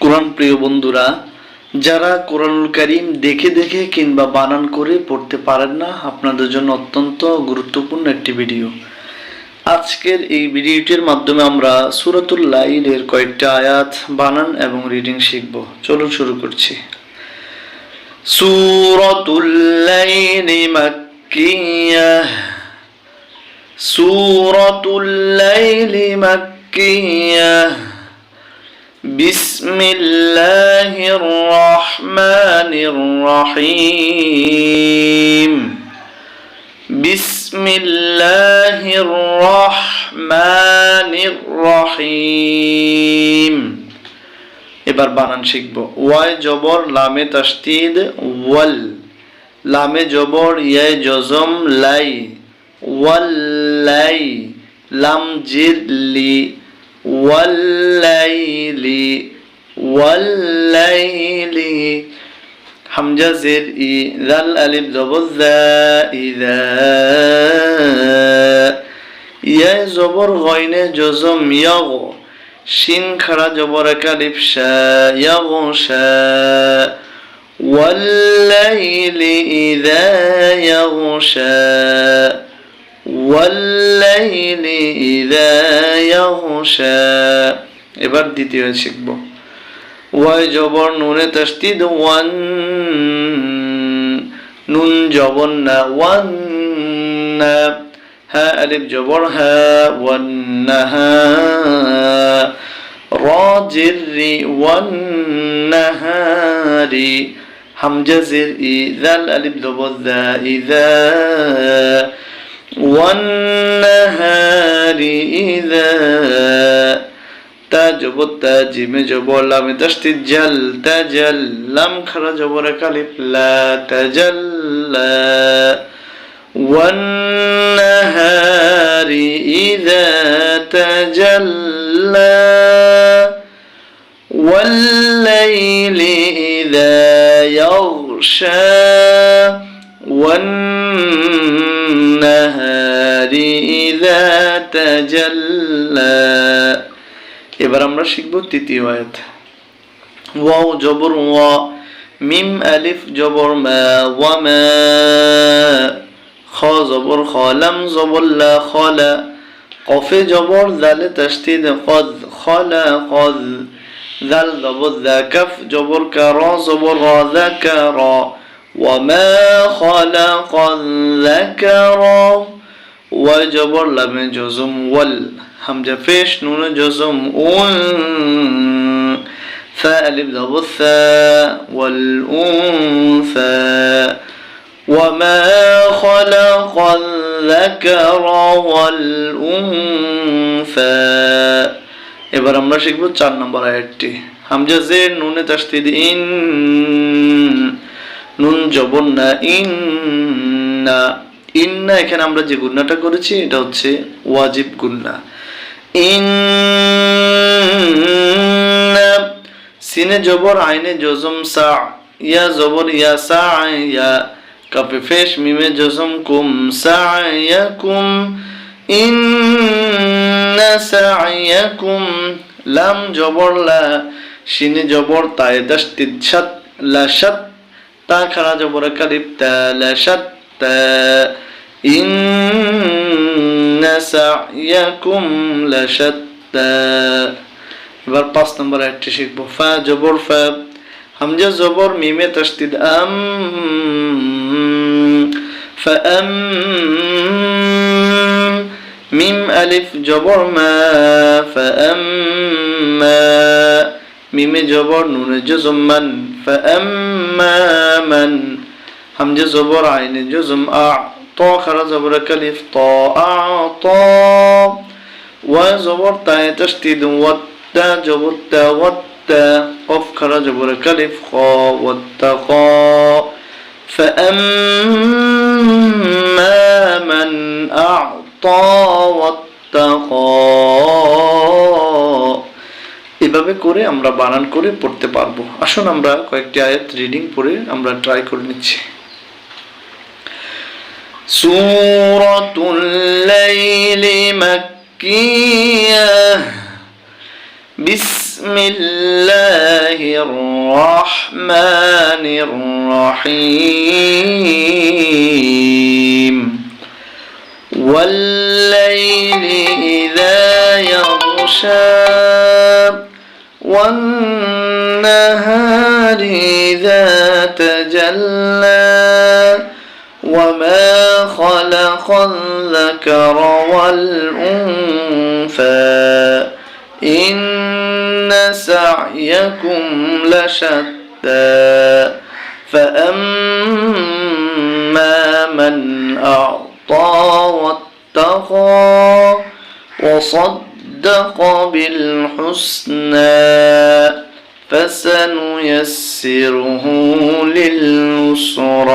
কোরআন প্রিয় বন্ধুরা, যারা কোরআনুল কারীম দেখে দেখে কিংবা বানান করে পড়তে পারেন না, আপনাদের জন্য অত্যন্ত গুরুত্বপূর্ণ একটি ভিডিও। আজকের এই ভিডিওটির মাধ্যমে আমরা সূরাতুল লাইলের কয়েকটা আয়াত বানান এবং রিডিং শিখব। চলুন শুরু করছি। সূরাতুল লাইলি মাক্কিয়াহ। সূরাতুল লাইলি মাক্কিয়াহ। بسم الله الرحمن الرحيم. بسم الله الرحمن الرحيم. এবার বানান শিখব। ওয়াই জবর লামে তাসদীদ ওয়াল, লামে জবর ইয়ায় জজম লাই, ওয়াল্লাই, লাম জির লি, ওয়াল্লাইলি, ওয়াল্লাইলি, হামজা জের ই, জাল আলিফ জবর যা, ইযা, ইয়া জবর গয়নে জজম ইয়াগ, শিন খাড়া জবর কালিফ শা, ইয়াগশা, ওয়াল্লাইলি ইযা ইয়াগশা, ওয়াল্লাইলি ইযা ইয়াগশা। এবার দ্বিতীয় শিখব। ওয়াই জবর নুনে তাসদীদ ওয়ান, নুন জবর না ওয়ান না, হা আলিফ জবর হা ওয়ান নাহা, রা জির রি ওয়ান নাহারি, হামজা জির ই, জাল আলিফ জবর যা, ইযা, والنهار إذا، تا جبر تا جيم جبر لام تشديد جل تجل، لام خرا جبر كالف لا تجلى، والنهار إذا تجلى، والليل إذا يغشى، والنهار إذا تجلى। এবার আমরা শিখব তৃতীয় আয়াত। ওয়াও জবর ওয়া, মিম আলিফ জবর মা, ওয়া মা, খ জবর খ, লাম জবর লা, খলা, কফে জবর জালে তাসদীদ কদ, খলা কদ, জাল জবর যা, কাফ জবর কা, রা জবর রা, যাকারা, وما خلق الذكر، وجبر لم جزم وال، همزة فيش نون جزم أون، ثاء ألف ضب الثاء، والأنثى، وما خلق الذكر والأنثى। এবার আমরা শিখব 4 নম্বর আয়াতটি। হামজা জের নুনে তাসদীদ ইন, নুন জবর না ইন্না, ইন্না এখানে আমরা যে গুণনাটা করেছি এটা হচ্ছে ওয়াজিব গুণনা। ইন্না, সিনে জবর আইনে জজম সা, ইয়া জবর ইয়া সা ইয়া, কাফে ফেশ মিমে জজম কুম, সায়াকুম, ইন্না সায়াকুম, লাম জবর লা, শিনে জবর তায়ে তাসদীদ শাত, লা শাত, তা খারা জবর কালিফ তা, লা শাত্তা, ইন্না সায়াকুম লাশাত্তা। এবার 5 নম্বর আয়াতটি শিখব। ফা জবর ফা, হামজা জবর মিমে তাসদীদ আম, ফাআম, মিম আলিফ জবর মা, ফাআম্মা, মিমে জবর নুনে জজম মান, فأما من، همزة زبر عين جزم أع، طا خرا زبر كلف طا، أعطى، وزبر تا تشديد وتا جبر تا وتا، قف خرا زبر كلف خا واتقى، فأما من أعطى واتقى। এভাবে করে আমরা বানান করে পড়তে পারবো। আসুন আমরা কয়েকটি আয়াত রিডিং পড়ে আমরা ট্রাই করে নিচ্ছি। সূরাতুল লাইলি মাক্কিয়াহ, بسم الله الرحمن الرحيم والليل إذا يغشى والنهار إذا تجلى وما خلق الذكر والأنثى إن سعيكم لشتى فأما من أعطى واتقى وصدق بالحسنى فسنيسره لليسرى